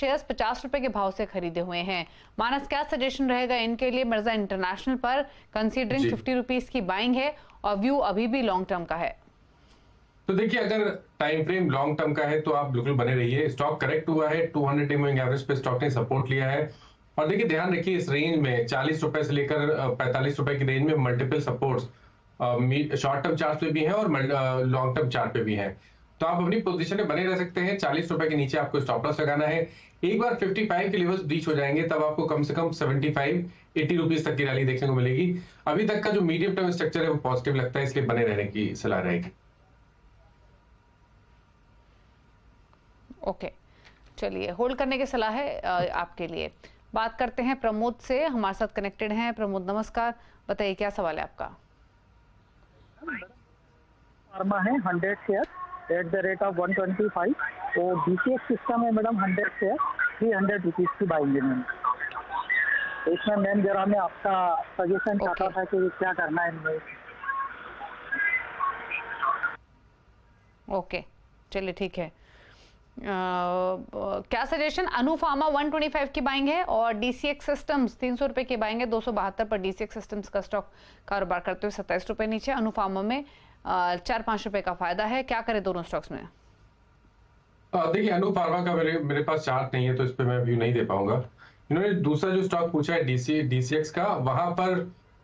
Shares 50 रुपए के भाव से खरीदे हुए हैं। मानस, क्या सजेशन रहेगा इनके लिए? मिर्जा इंटरनेशनल पर कंसीडरिंग 50 रुपीज की बाइंग है और व्यू अभी भी लॉन्ग टर्म का है। तो देखिए, अगर टाइम फ्रेम लॉन्ग टर्म का है तो आप बिल्कुल बने रहिए। स्टॉक करेक्ट हुआ है, 200 मूविंग एवरेज पे स्टॉक ने सपोर्ट लिया है। और देखिए, ध्यान रखिए, इस रेंज में 40 रुपए से लेकर 45 रुपए की रेंज में multiple supports short term chart पे भी हैं और लॉन्ग टर्म चार्ट पे भी हैं। तो आप अपनी पोजीशन में बने रह सकते हैं। 40 रुपए के नीचे आपको स्टॉप लॉस लगाना है। एक बार 55 के लेवल्स ब्रीच हो जाएंगे तब आपको कम से कम 75-80 रुपीज तक की रैली देखने को मिलेगी। अभी तक का जो मीडियम टर्म स्ट्रक्चर है वो पॉजिटिव लगता है, इसलिए बने रहने की सलाह रहेगी। ओके, चलिए, होल्ड करने की सलाह है आपके लिए। बात करते हैं प्रमोद से, हमारे साथ कनेक्टेड हैं। प्रमोद नमस्कार, बताइए क्या सवाल है आपका? फार्मा है 100 share at the rate of 125 और DCX सिस्टम है मैडम 100 शेयर 300 रुपीज की बाइंग है मैम। तो इसमें मैम जरा मैं आपका सजेशन चाहता था कि क्या करना है इनमें। ओके, चलिए ठीक है। क्या सजेशन? अनु फार्मा 125 की बाइंग है और DCX सिस्टम्स 300 रुपए की बाइंग है। 272 पर DCX सिस्टम्स का स्टॉक कारोबार करते हुए 27 रुपए नीचे। अनु फार्मा में 4-5 रुपए का फायदा है। क्या करें दोनों स्टॉक्स में? देखिए, अनु फार्मा का मेरे पास चार्ट नहीं है तो इस पे मैं व्यू नहीं दे पाऊंगा। इन्होंने दूसरा जो स्टॉक पूछा है DCX का, वहां पर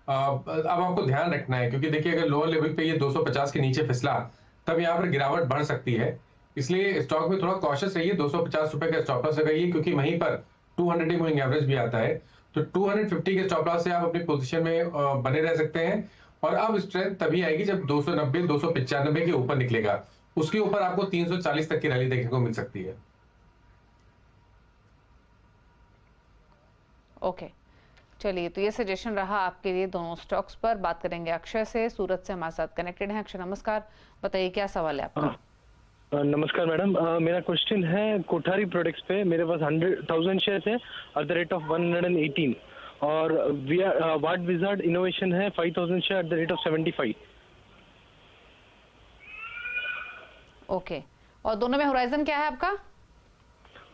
अब आपको ध्यान रखना है, क्योंकि देखिए, अगर लोअर लेवल पे ये 250 के नीचे फिसला तब यहाँ पर गिरावट बढ़ सकती है। इसलिए स्टॉक में थोड़ा कॉशियस रहिए। 250 रुपए का स्टॉप लॉस लगाइए, क्योंकि वहीं पर 200 मूविंग एवरेज भी आता है। तो 250 के स्टॉप लॉस से आप अपनी पोजीशन में बने रह सकते हैं। और अब स्ट्रेंथ तभी आएगी जब 290 295 के ऊपर निकलेगा। उसके ऊपर आपको 340 तक की रैली देखने को मिल सकती है। ओके, चलिए, तो ये सजेशन रहा आपके लिए दोनों स्टॉक्स पर। बात करेंगे अक्षय से, सूरत से हमारे साथ कनेक्टेड है। अक्षय नमस्कार, बताइए क्या सवाल है आपका? नमस्कार मैडम, मेरा क्वेश्चन है कोठारी प्रोडक्ट्स पे। मेरे पास 100,000 शेयर्स है एट द रेट ऑफ 118 और वाट विजार्ड इनोवेशन है 5,000 share at the rate of 75। Okay, और दोनों में होराइजन क्या है आपका?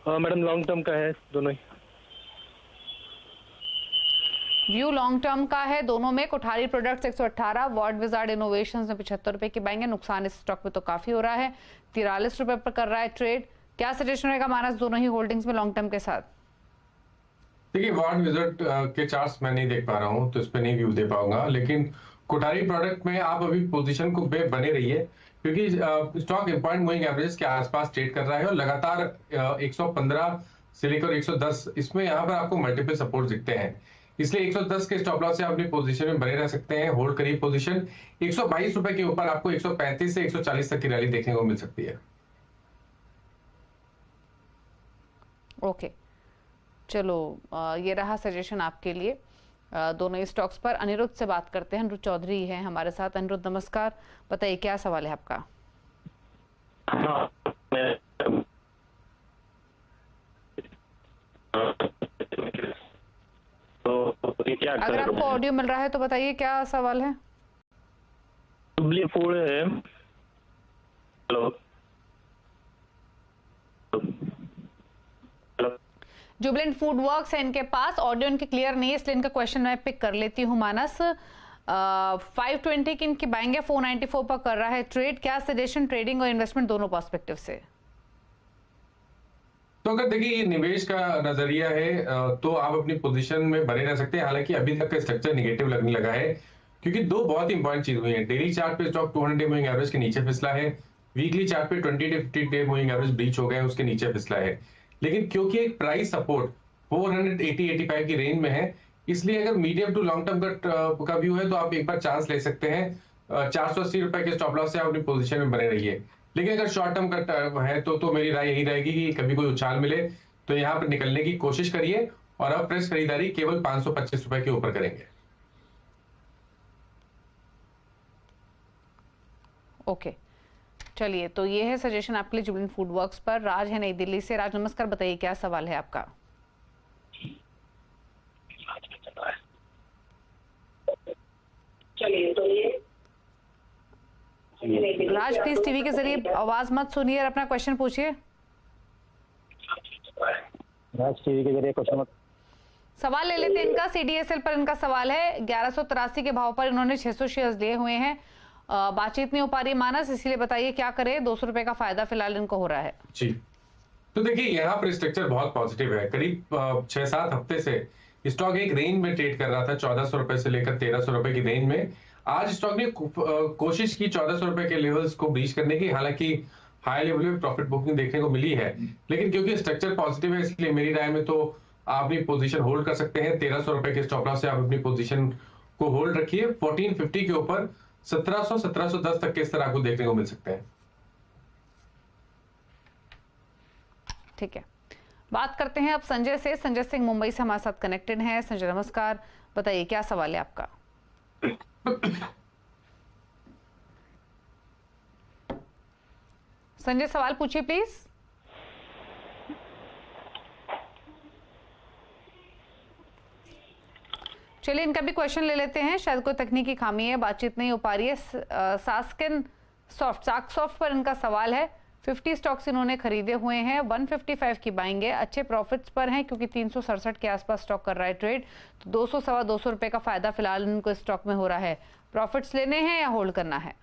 मैडम लॉन्ग टर्म का है दोनों ही। व्यू लॉन्ग टर्म का है दोनों में। Kothari products 118, what wizard innovations में 75 रुपए की बाइंग है। नुकसान इस स्टॉक में तो काफी हो रहा है, 43 रुपए पर कर रहा है ट्रेड। क्या सजेशन रहेगा मानस दोनों ही होल्डिंग्स में लॉन्ग टर्म के साथ? देखिए, वॉट विजार्ड के चार्ट्स मैं नहीं देख पा रहा हूँ तो इस पे नहीं व्यू दे पाऊंगा, लेकिन कोठारी प्रोडक्ट में आप अभी पोजीशन को बने रहिए, क्योंकि स्टॉक इंपॉर्टेंट मूविंग एवरेज के आसपास ट्रेड कर रहा है और लगातार 115 से लेकर 110 इसमें यहाँ पर आपको मल्टीपल सपोर्ट दिखते हैं। इसलिए 110 के स्टॉप लॉस से आप अपनी पोजीशन में बने रह सकते हैं। होल्ड करिए पोजीशन। 122 रुपए के ऊपर आपको 135 से 140 तक की रैली देखने को मिल सकती है। ओके, चलो, ये रहा सजेशन आपके लिए दोनों ही स्टॉक्स पर। अनिरुद्ध से बात करते हैं। अनिरुद्ध चौधरी है हमारे साथ। अनिरुद्ध नमस्कार, बताइए क्या सवाल है आपका? अगर आपको ऑडियो मिल रहा है तो बताइए क्या सवाल है? जुबली फूड है। हेलो, जुबलेंट फूड वर्क्स है इनके पास। ऑडियो इनके क्लियर नहीं है, इसलिए इनका क्वेश्चन मैं पिक कर लेती हूँ। मानस, 520 की इनकी बाइंग है, 494 पर कर रहा है ट्रेड। क्या सजेशन ट्रेडिंग और इन्वेस्टमेंट दोनों पर्सपेक्टिव से? तो अगर देखिए, ये निवेश का नजरिया है तो आप अपनी पोजीशन में बने रह सकते हैं। हालांकि अभी तक का स्ट्रक्चर निगेटिव लगने लगा है, क्योंकि दो बहुत ही इंपॉर्टेंट चीज हुई है। डेली चार्ट पे स्टॉक 200 मूविंग एवरेज के नीचे फिसला है। वीकली चार्ट पे 20 डे मूविंग एवरेज ब्रीच हो गए, उसके नीचे फिसला है। लेकिन क्योंकि एक प्राइस सपोर्ट 480-85 की रेंज में है, इसलिए अगर मीडियम टू लॉन्ग टर्म का व्यू है तो आप एक बार चांस ले सकते हैं। 480 रुपए के स्टॉप लॉस से आप अपनी पोजीशन में बने रहिए। लेकिन अगर शॉर्ट टर्म का है तो मेरी राय यही रहेगी कि कभी कोई उछाल मिले तो यहाँ पर निकलने की कोशिश करिए, और अब फ्रेश खरीदारी केवल 525 रुपए के ऊपर करेंगे। ओके, चलिए, तो ये है सजेशन आपके लिए जुबलेंट फूड वर्क्स पर। राज है नई दिल्ली से। राज नमस्कार, बताइए क्या सवाल है आपका? चलिए, तो ये राज प्लीज टीवी के जरिए आवाज मत सुनिए और अपना क्वेश्चन पूछिए। राज टीवी के जरिए क्वेश्चन सवाल ले लेते हैं इनका। सीडीएसएल पर इनका सवाल है, 1183 के भाव पर इन्होंने 600 शेयर्स लिए हुए हैं, बातचीत नहीं हो पा रही मानस, इसलिए बताइए क्या करें। 200 रुपए का फायदा फिलहाल इनको हो रहा है जी। तो देखिए यहाँ पर स्ट्रक्चर बहुत पॉजिटिव है। करीब 6-7 हफ्ते से स्टॉक एक रेंज में ट्रेड कर रहा था, 1400 रुपए से लेकर 1300 रुपए की रेंज में। आज स्टॉक ने कोशिश की 1400 रुपए के लेवल्स को ब्रीच करने की, हालांकि हाई लेवल में प्रॉफिट बुकिंग देखने को मिली है, लेकिन क्योंकि स्ट्रक्चर पॉजिटिव है इसलिए मेरी राय में तो आप अपनी पोजीशन होल्ड कर सकते हैं। 1300 रुपए के स्टॉप लॉस से आप अपनी पोजीशन को होल्ड रखिए। 1450 के ऊपर 1700-1710 तक के स्तर आपको देखने को मिल सकते हैं। ठीक है, बात करते हैं अब संजय से। संजय सिंह मुंबई से हमारे साथ कनेक्टेड हैं। संजय नमस्कार, बताइए क्या सवाल है आपका। संजय सवाल पूछिए प्लीज। चलिए इनका भी क्वेश्चन ले लेते हैं, शायद कोई तकनीकी खामी है, बातचीत नहीं हो पा रही है। सास्किन सॉफ्ट पर इनका सवाल है। 50 स्टॉक्स इन्होंने खरीदे हुए हैं, 155 की बाइंग है, अच्छे प्रॉफिट्स पर हैं क्योंकि 367 के आसपास स्टॉक कर रहा है ट्रेड। तो 200-225 रुपए का फायदा फिलहाल इनको स्टॉक में हो रहा है। प्रॉफिट्स लेने हैं या होल्ड करना है?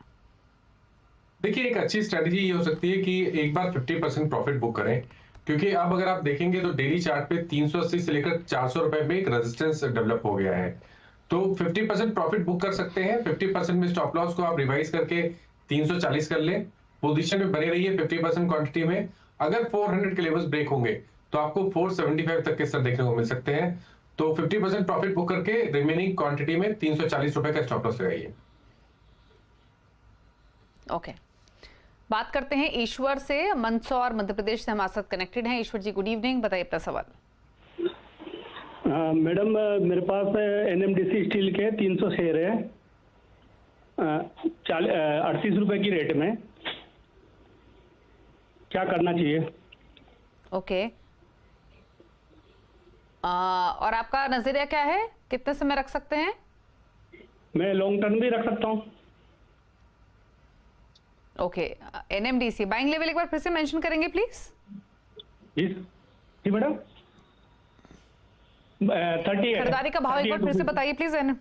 देखिए एक अच्छी स्ट्रेटजी ये हो सकती है कि एक बार 50% प्रॉफिट बुक करें, क्योंकि अब अगर आप देखेंगे तो डेली चार्ट पे 380 से लेकर 400 रुपए में एक रेजिस्टेंस डेवलप हो गया है। तो 50% प्रॉफिट बुक कर सकते हैं। 50% में स्टॉप लॉस को आप रिवाइज करके 340 कर लें, पोजीशन में बने रहिए 50% क्वांटिटी में। अगर 400 के लेवल्स ब्रेक होंगे तो आपको 475 तक के स्तर देखने को मिल सकते हैं। तो 50% प्रॉफिट बुक करके रिमेनिंग क्वांटिटी में 340 रुपए का स्टॉप लॉस लगाइए। ओके, बात करते हैं ईश्वर से। मंदसौर मध्य प्रदेश से हमारे साथ कनेक्टेड हैं। ईश्वर जी गुड इवनिंग, बताइए अपना सवाल। मैडम मेरे पास एनएमडीसी स्टील के 300 शेयर है, 38 रुपए की रेट में, क्या करना चाहिए? ओके, और आपका नजरिया क्या है, कितने समय रख सकते हैं? मैं लॉन्ग टर्म भी रख सकता हूँ। ओके, एनएमडीसी बाइंग लेवल एक बार फिर से मेंशन करेंगे प्लीज। जी मैडम, 38 खरीदारी का भाव एक बार फिर से बताइए प्लीज। 38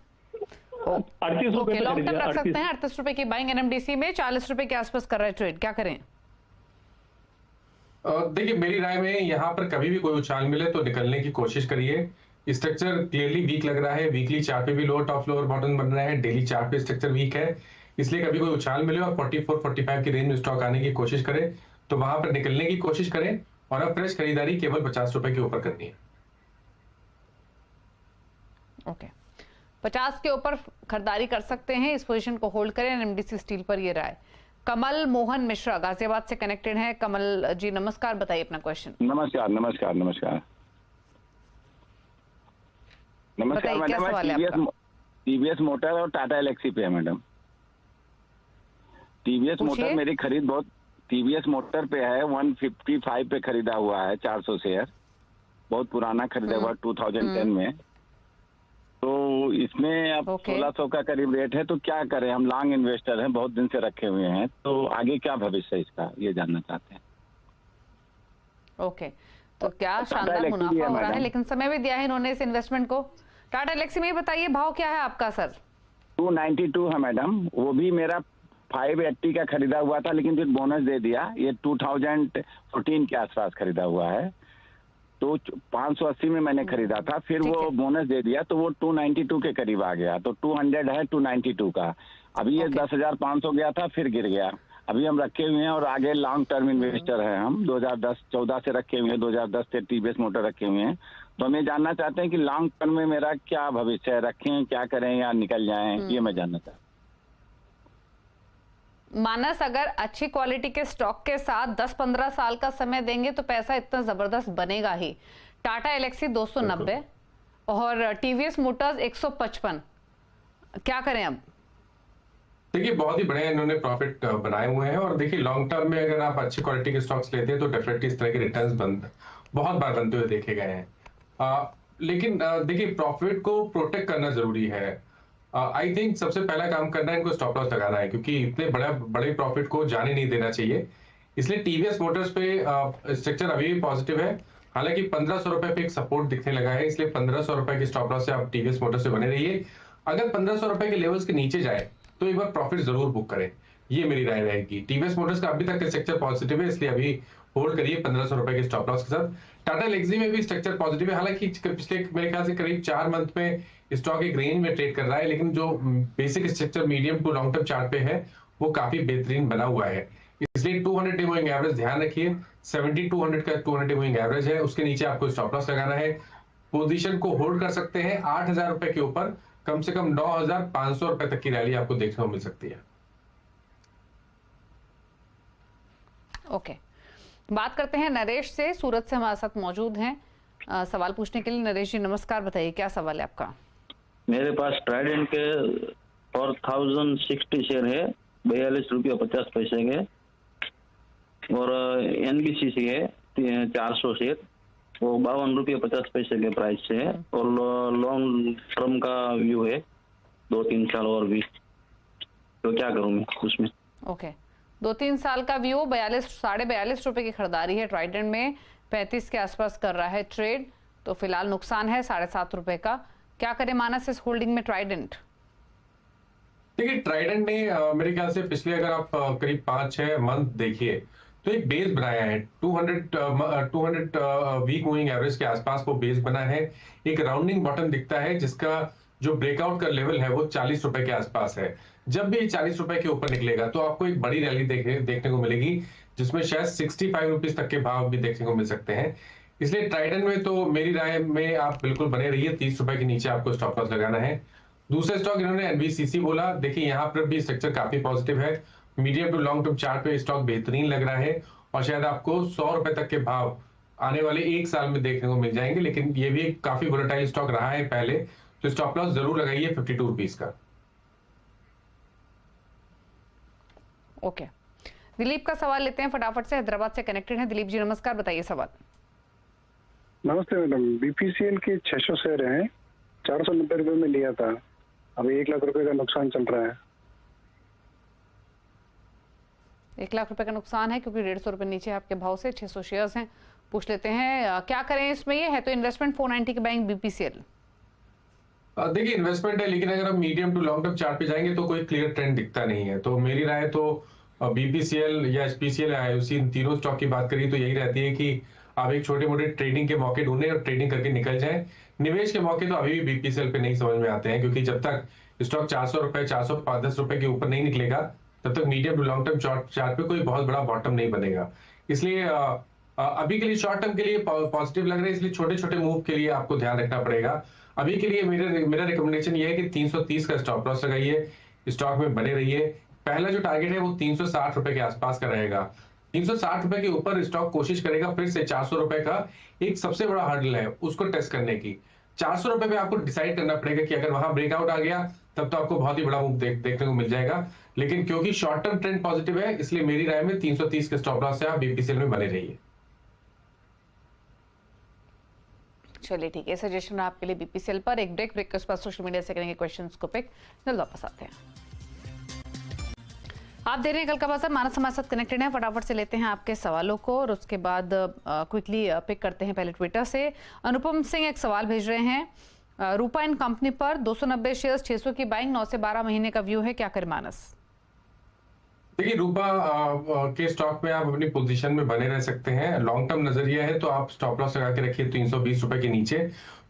रुपए ओके, लॉन्ग टर्म रख सकते हैं। 38 रुपए की बाइंग एनएमडीसी में, 40 रुपए के आसपास कर रहा है ट्रेड, क्या करें? देखिए मेरी राय में यहाँ पर कभी भी कोई उछाल मिले तो निकलने की कोशिश करिए। स्ट्रक्चर क्लियरली वीक लग रहा है, वीकली चार्ट पे भी लोअर टॉप लोअर बॉटम बन रहा है, डेली चार्ट पे स्ट्रक्चर वीक है, इसलिए कभी कोई उछाल मिले और 44-45 की रेंज में स्टॉक आने की कोशिश करें तो वहां पर निकलने की कोशिश करें। और अब फ्रेश खरीदारी केवल 50 रुपए के ऊपर करनी है। ओके, 50 के ऊपर खरीदारी कर सकते हैं, इस पोजीशन को होल्ड करें। एनएमडीसी स्टील पर ये राय। कमल मोहन मिश्रा गाजियाबाद से कनेक्टेड है। कमल जी नमस्कार, बताइए अपना क्वेश्चन। नमस्कार नमस्कार नमस्कार नमस्कार मैडम, टीवीएस मोटर और टाटा एलेक्सी पे है मैडम। टीवीएस मोटर मेरी खरीद बहुत, टीवीएस मोटर पे है 155 पे खरीदा हुआ है, 400 शेयर, बहुत पुराना खरीदा हुआ 2010 में। तो इसमें अब 1600 का करीब रेट है, तो क्या करें? हम लॉन्ग इन्वेस्टर हैं, बहुत दिन से रखे हुए हैं, तो आगे क्या भविष्य है इसका, ये जानना चाहते हैं। ओके, तो क्या शानदार मुनाफा हो रहा है, लेकिन समय भी दिया है इन्होंने इस इन्वेस्टमेंट को। टाटा एलेक्सी में बताइए भाव क्या है आपका सर? 292 है मैडम, वो भी मेरा 580 का खरीदा हुआ था, लेकिन फिर बोनस दे दिया। ये 2014 के आसपास खरीदा हुआ है, तो 580 में मैंने खरीदा था, फिर वो बोनस दे दिया तो वो 292 के करीब आ गया। तो 200 है 292 का। अभी ये 10,500 गया था, फिर गिर गया। अभी हम रखे हुए हैं और आगे लॉन्ग टर्म इन्वेस्टर हैं हम, 2014 से रखे हुए हैं, 2010 से टीवीएस मोटर रखे हुए हैं। तो हम ये जानना चाहते हैं कि लॉन्ग टर्म में मेरा क्या भविष्य है, रखें, क्या करें या निकल जाएं, ये मैं जानना चाहता हूँ। मानस, अगर अच्छी क्वालिटी के स्टॉक के साथ 10-15 साल का समय देंगे तो पैसा इतना जबरदस्त बनेगा ही। टाटा एलेक्सी 290 और टीवीएस मोटर्स 155, क्या करें अब? देखिए बहुत ही बढ़िया इन्होंने प्रॉफिट बनाए हुए हैं, और देखिए लॉन्ग टर्म में अगर आप अच्छी क्वालिटी के स्टॉक्स लेते हैं तो डेफिनेटली इस तरह के रिटर्न्स बहुत बार बनते हुए देखे गए हैं। लेकिन देखिए प्रॉफिट को प्रोटेक्ट करना जरूरी है। आई थिंक सबसे पहला काम करना है इनको स्टॉप लॉस लगाना है, क्योंकि इतने बड़े प्रॉफिट को जाने नहीं देना चाहिए। इसलिए टीवीएस मोटर्स पे स्ट्रक्चर अभी भी पॉजिटिव है, हालांकि 1500 रुपए पे एक सपोर्ट दिखने लगा है, इसलिए 1500 रुपए के स्टॉप लॉस से आप टीवीएस मोटर्स से बने रहिए। अगर 1500 रुपए के लेवल्स के नीचे जाए तो एक बार प्रॉफिट जरूर बुक करें, ये मेरी राय रहेगी। टीवीएस मोटर्स का अभी तक का स्ट्रक्चर पॉजिटिव है, इसलिए अभी होल्ड करिए 1500 रुपए के स्टॉप लॉस के साथ। टाटा लेक्सी में भी स्ट्रक्चर पॉजिटिव है, हालांकि पिछले मेरे ख्याल से करीब 4 मंथ में स्टॉक एक रेंज में ट्रेड कर रहा है, लेकिन जो basic structure medium to long term chart पे है वो काफी बेहतरीन बना हुआ है। इसलिए 200 डे मूविंग एवरेज ध्यान रखिए, 7200 का 200 डे मूविंग एवरेज है, उसके नीचे आपको स्टॉप लॉस लगाना है। पोजीशन को होल्ड कर सकते हैं 8000 रुपए के ऊपर, कम से कम 9500 रुपए तक की रैली आपको देखने को मिल सकती है। ओके, बात करते हैं नरेश से, सूरत से हमारे साथ मौजूद हैं सवाल पूछने के लिए। नरेश जी नमस्कार, बताइए क्या सवाल है आपका? मेरे पास ट्राइडेंट के 4060 शेयर है, 42 रुपया 50 पैसे के, और एनबीसीसी है 400 शेयर, वो 52 रुपया 50 पैसे के प्राइस से है, और लॉन्ग टर्म का व्यू है 2-3 साल और भी, तो क्या करूं मैं उसमें? ओके, 2-3 साल का व्यू, 42 रुपए की खरीदारी है ट्राइडेंट में, 35 के आसपास कर रहा है ट्रेड, तो फिलहाल नुकसान है 7.5 रुपए का। क्या करें मानस इस होल्डिंग में ट्राइडेंट? देखिए ट्राइडेंट ने मेरे ख्याल से पिछले अगर आप करीब 5-6 मंथ देखिए तो एक बेस बनाया है 200 वीक मूविंग एवरेज के आसपास वो बेस बना है। एक राउंडिंग बॉटम दिखता है जिसका जो ब्रेकआउट का लेवल है वो 40 रुपए के आसपास है। जब भी 40 रुपए के ऊपर निकलेगा तो आपको एक बड़ी रैली देखने को मिलेगी, जिसमें शायद 65 रुपीज तक के भाव भी देखने को मिल सकते हैं। इसलिए ट्राइडेंट में तो मेरी राय में आप बिल्कुल बने रहिए, 30 रुपए के नीचे आपको स्टॉप लॉस लगाना है। दूसरे स्टॉक इन्होंने एनबीसीसी बोला, देखिए यहाँ पर भी स्ट्रक्चर काफी पॉजिटिव है, medium to long term chart पे स्टॉक बेहतरीन लग रहा है, और शायद आपको 100 रुपए तक के भाव आने वाले 1 साल में देखने को मिल जाएंगे। लेकिन ये भी काफी वोलेटाइल स्टॉक रहा है पहले, तो स्टॉप लॉस जरूर लगाइए 52 रुपीज का। ओके, दिलीप का सवाल लेते हैं फटाफट से, हैदराबाद से कनेक्टेड है। दिलीप जी नमस्कार, बताइए सवाल। नमस्ते मैडम, बीपीसीएल के 600 शेयर हैं, 490 रुपए में लिया था, अभी 1 लाख रुपए का नुकसान चल रहा है। 1 लाख रुपए का नुकसान है क्योंकि 150 रुपए नीचे आपके भाव से 600 शेयर्स हैं। पूछ लेते हैं क्या करें इसमें? ये है तो इन्वेस्टमेंट 490 के बैंक बीपीसीएल। देखिए इन्वेस्टमेंट है, लेकिन अगर हम medium to long term chart पे जाएंगे तो कोई क्लियर ट्रेंड दिखता नहीं है। तो मेरी राय तो बीपीसीएल या एचपीसीएल या आईओसी, इन तीनों स्टॉक की बात करिए तो यही रहती है कि आप एक छोटे मोटे ट्रेडिंग के मौके ढूंढें और ट्रेडिंग करके निकल जाएं। निवेश के मौके तो अभी भी बीपीसीएल पे नहीं समझ में आते हैं, क्योंकि जब तक स्टॉक 400 रुपए 410 रुपए के ऊपर नहीं निकलेगा तब तक medium to long term chart पे कोई बहुत बड़ा बॉटम नहीं बनेगा। इसलिए अभी के लिए शॉर्ट टर्म के लिए पॉजिटिव लग रहा है, इसलिए छोटे छोटे मूव के लिए आपको ध्यान रखना पड़ेगा। अभी के लिए मेरा रिकमेंडेशन ये है कि 330 का स्टॉप लॉस लगाइए, स्टॉक में बने रहिए। पहला जो टारगेट है वो 360 रुपए के आसपास का रहेगा। 360 रुपए के ऊपर स्टॉक कोशिश करेगा फिर से 400 रुपए का एक सबसे बड़ा हर्डल है उसको टेस्ट करने की। 400 रुपए पे आपको डिसाइड करना पड़ेगा कि अगर वहां ब्रेकआउट आ गया तब तो आपको बहुत ही बड़ा मूव देखने को मिल जाएगा। लेकिन क्योंकि शॉर्ट टर्म ट्रेंड पॉजिटिव है, इसलिए मेरी राय में 330 के स्टॉप लॉस से आप बीपीसीएल में बने रहिए। चलिए ठीक है, सजेशन आपके लिए बीपीसीएल पर। एक ब्रेक के बाद सोशल मीडिया से करेंगे क्वेश्चंस को पिक। जल्द वापस आते हैं। आप दे रहे हैं कल का बाजार, मानस हमारे साथ कनेक्टेड है, फटाफट से लेते हैं आपके सवालों को और उसके बाद क्विकली पिक करते हैं। पहले ट्विटर से अनुपम सिंह एक सवाल भेज रहे हैं, रूपा इन कंपनी पर 290 शेयर्स 600 की बाइंग, 9 से 12 महीने का व्यू है, क्या करे मानस? देखिए रूपा के स्टॉक में आप अपनी पोजीशन में बने रह सकते हैं। लॉन्ग टर्म नजरिया है तो आप स्टॉप लॉस लगा के रखिए 320 रुपए के नीचे,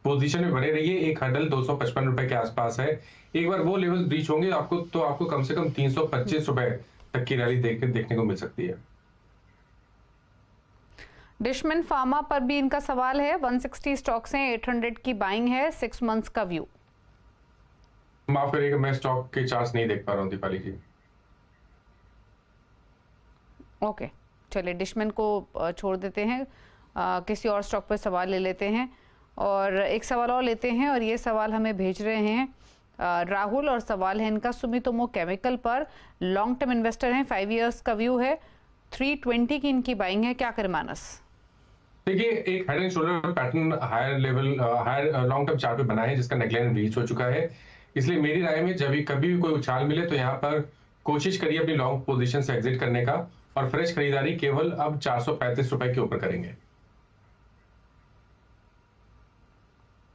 पोजीशन में बने रहिए। एक हर्डल 255 रुपए के आसपास है, एक बार वो लेवल ब्रीच होंगे आपको कम से कम 325 रुपए तक की रैली देखने को मिल सकती है। डिशमन फार्मा पर भी इनका सवाल है, 160 स्टॉक्स हैं, 800 की बाइंग है, 6 मंथ्स का व्यू। माफ करिएगा, मैं स्टॉक के चार्ट्स नहीं देख पा रहा हूँ दीपाली जी। ओके, चलिए डिशमन को छोड़ देते हैं, किसी और स्टॉक पर सवाल ले लेते हैं। और एक सवाल और लेते हैं, और ये सवाल हमें भेज रहे हैं राहुल, और सवाल है इनका सुमितोमो केमिकल पर। लॉन्ग टर्म इन्वेस्टर हैं, 5 इयर्स का व्यू है, 320 की इनकी बाइंग है, क्या करे मानस? देखिए एक head and shoulder pattern higher long term chart पे बना है जिसका नेकलाइन रीच हो चुका है। इसलिए मेरी राय में जब भी कभी भी कोई उछाल मिले तो यहाँ पर कोशिश करिए अपनी लॉन्ग पोजीशन से एग्जिट करने का, और फ्रेश खरीदारी केवल अब 435 रुपए के ऊपर करेंगे।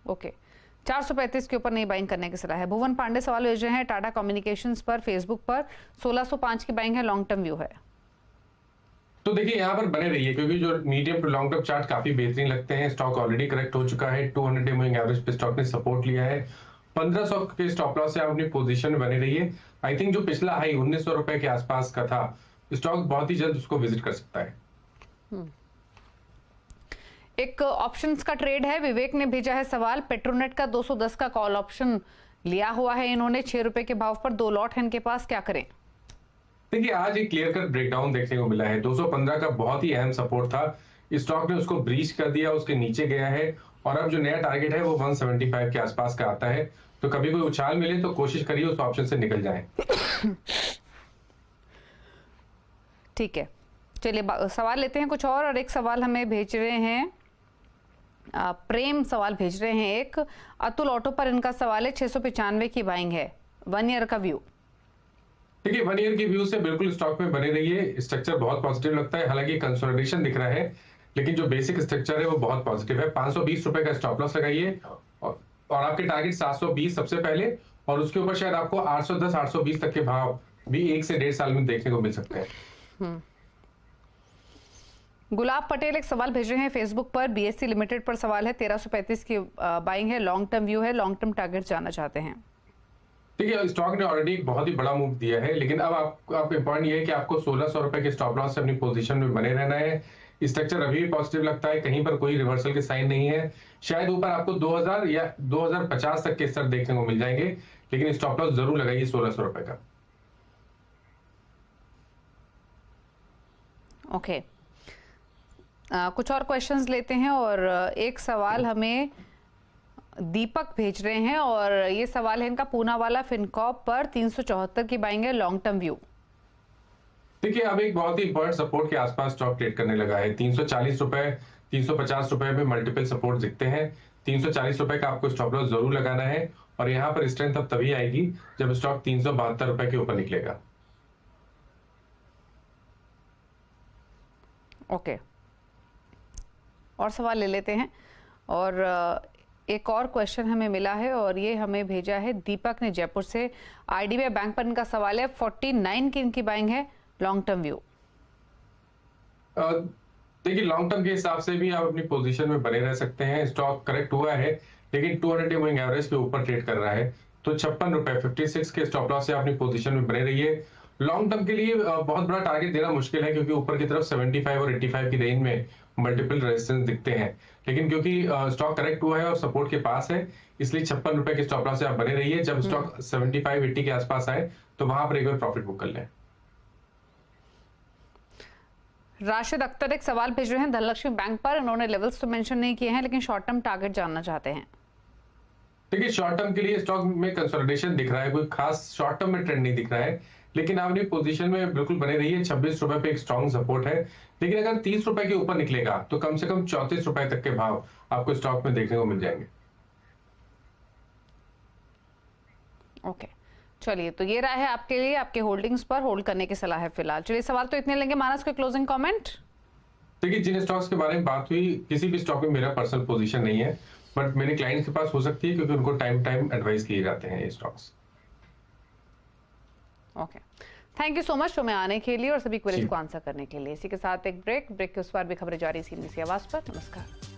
ओके, 435 के ऊपर नहीं बाइंग करने की सलाह है। भुवन पांडे सवाल भेज रहे हैं टाटा कम्युनिकेशंस पर फेसबुक पर 1605 की बाइंग है, लॉन्ग टर्म व्यू है। तो देखिए यहाँ पर बने रहिए, क्योंकि जो medium to long term chart काफी बेहतरीन लगते हैं। स्टॉक ऑलरेडी करेक्ट हो चुका है, 200 डे मूविंग एवरेज पे स्टॉक ने सपोर्ट लिया है। 1500 के स्टॉप लॉस से आप अपनी पोजीशन में बने रहिए। आई थिंक जो पिछला हाई 1900 रुपए के आसपास का था, स्टॉक बहुत ही जल्द उसको विजिट कर सकता है। एक ऑप्शंस का ट्रेड है, विवेक ने भेजा है सवाल। पेट्रोनेट का 210 का कॉल ऑप्शन लिया हुआ है इन्होंने 6 रुपए के भाव पर, 2 लॉट है इनके पास, क्या करें? देखिए आज एक क्लियर कट ब्रेकडाउन देखने को मिला है। 215 का बहुत ही अहम सपोर्ट था, स्टॉक ने उसको ब्रीच कर दिया, उसके नीचे गया है और अब जो नया टारगेट है वो 175 के आसपास का आता है। तो कभी कोई उछाल मिले तो कोशिश करिए उस ऑप्शन से निकल जाए। ठीक है, चलिए सवाल लेते हैं कुछ और एक सवाल हमें भेज रहे हैं प्रेम सवाल भेज रहे हैं एक अतुल ऑटो पर, इनका सवाल है 695 की बाइंग है, 1 ईयर का व्यू। देखिए 1 ईयर की व्यू से बिल्कुल स्टॉक में बने रहिए, स्ट्रक्चर बहुत पॉजिटिव लगता है। हालांकि कंसोलिडेशन दिख रहा है लेकिन जो बेसिक स्ट्रक्चर है वो बहुत पॉजिटिव है। 520 रुपए का स्टॉप लॉस लगाइए और आपके टारगेट 720 सबसे पहले, और उसके ऊपर शायद आपको 810 820 तक के भाव भी 1 से 1.5 साल में देखने को मिल सकते हैं। गुलाब पटेल एक सवाल भेज रहे हैं फेसबुक पर, बीएससी लिमिटेड पर सवाल है, 1335 की बाइंग है, लॉन्ग टर्म व्यू है, लॉन्ग टर्म टारगेट जानना चाहते हैं। देखिए स्टॉक ने ऑलरेडी एक बहुत ही बड़ा मूव दिया है, लेकिन अब आपका पॉइंट ये है कि आपको 1600 रुपए के स्टॉप लॉस से अपनी पोजीशन में बने रहना है। स्ट्रक्चर अभी भी पॉजिटिव लगता है, कहीं पर कोई रिवर्सल के साइन नहीं है। शायद ऊपर आपको 2000 या 2050 तक के स्तर देखने को मिल जाएंगे, लेकिन स्टॉप लॉस जरूर लगाइए 1600 रुपए का। ओके, कुछ और क्वेश्चंस लेते हैं और एक सवाल हमें दीपक भेज रहे हैं और ये सवाल है इनका पूना वाला फिनकॉप पर 374 की बाइंग है, लॉन्ग टर्म व्यू। देखिए अब एक बहुत ही इंपॉर्टेंट सपोर्ट के आसपास स्टॉक ट्रेड करने लगा है। 340 रुपए 350 रुपए में मल्टीपल सपोर्ट दिखते हैं। 340 रुपए का आपको स्टॉप लॉस जरूर लगाना है और यहाँ पर स्ट्रेंथ अब तभी आएगी जब स्टॉक 372 रुपए के ऊपर निकलेगा। ओके, और सवाल ले लेते हैं और एक और क्वेश्चन हमें मिला है और ये हमें भेजा है दीपक ने जयपुर से। आईडीबीआई बैंक पर इनका सवाल है, 49 की इनकी बाइंग है, लॉन्ग टर्म व्यू। देखिए लॉन्ग टर्म के हिसाब से भी आप अपनी पोजीशन में बने रह सकते हैं। स्टॉक करेक्ट हुआ है लेकिन 200 डे मूविंग एवरेज के ऊपर ट्रेड कर रहा है, तो 56 रुपए 56 के स्टॉप लॉस से अपनी पोजीशन में बने रहिए। लॉन्ग टर्म के लिए बहुत बड़ा टारगेट देना मुश्किल है, क्योंकि ऊपर की तरफ 75 और 85 की रेंज में मल्टीपल रेजिस्टेंस दिखते हैं, लेकिन क्योंकि स्टॉक करेक्ट हुआ है और सपोर्ट के पास है, इसलिए 56 रुपए के स्टॉप लॉस से आप बने रहिए। जब स्टॉक 75-80 के आसपास आए तो वहां पर एक बार प्रॉफिट बुक कर लें। राशिद अख्तर एक सवाल भेज रहे हैं धनलक्ष्मी बैंक पर, इन्होंने लेवल्स तो मेंशन नहीं किए हैं लेकिन शॉर्ट टर्म टारगेट जानना चाहते हैं। देखिए शॉर्ट टर्म के लिए स्टॉक में कंसोलिडेशन दिख रहा है, कोई खास शॉर्ट टर्म में ट्रेंड नहीं दिख रहा है, लेकिन आप अपनी पोजीशन में बिल्कुल बने रहिए। 26 रुपए पे एक स्ट्रॉन्ग सपोर्ट है, लेकिन अगर 30 रुपए के ऊपर निकलेगा तो कम से कम 34 रुपए तक के भाव आपको स्टॉक में देखने को मिल जाएंगे। ओके, चलिए तो ये रहा है आपके लिए, आपके होल्डिंग्स पर होल्ड करने की सलाह है फिलहाल। चलिए सवाल तो इतने लेंगे, मानस कोई क्लोजिंग कमेंट? देखिए जिन स्टॉक्स के बारे में बात हुई, किसी भी स्टॉक में मेरा पर्सनल पोजीशन नहीं है, बट मेरे क्लाइंट्स के पास हो सकती है, क्योंकि उनको टाइम एडवाइस किए जाते हैं ये stocks. Okay, thank you so much show में आने के लिए और सभी क्वेरीज को आंसर करने के लिए। इसी के साथ एक ब्रेक के उस बार भी खबरें जारी सी आवाज पर। नमस्कार।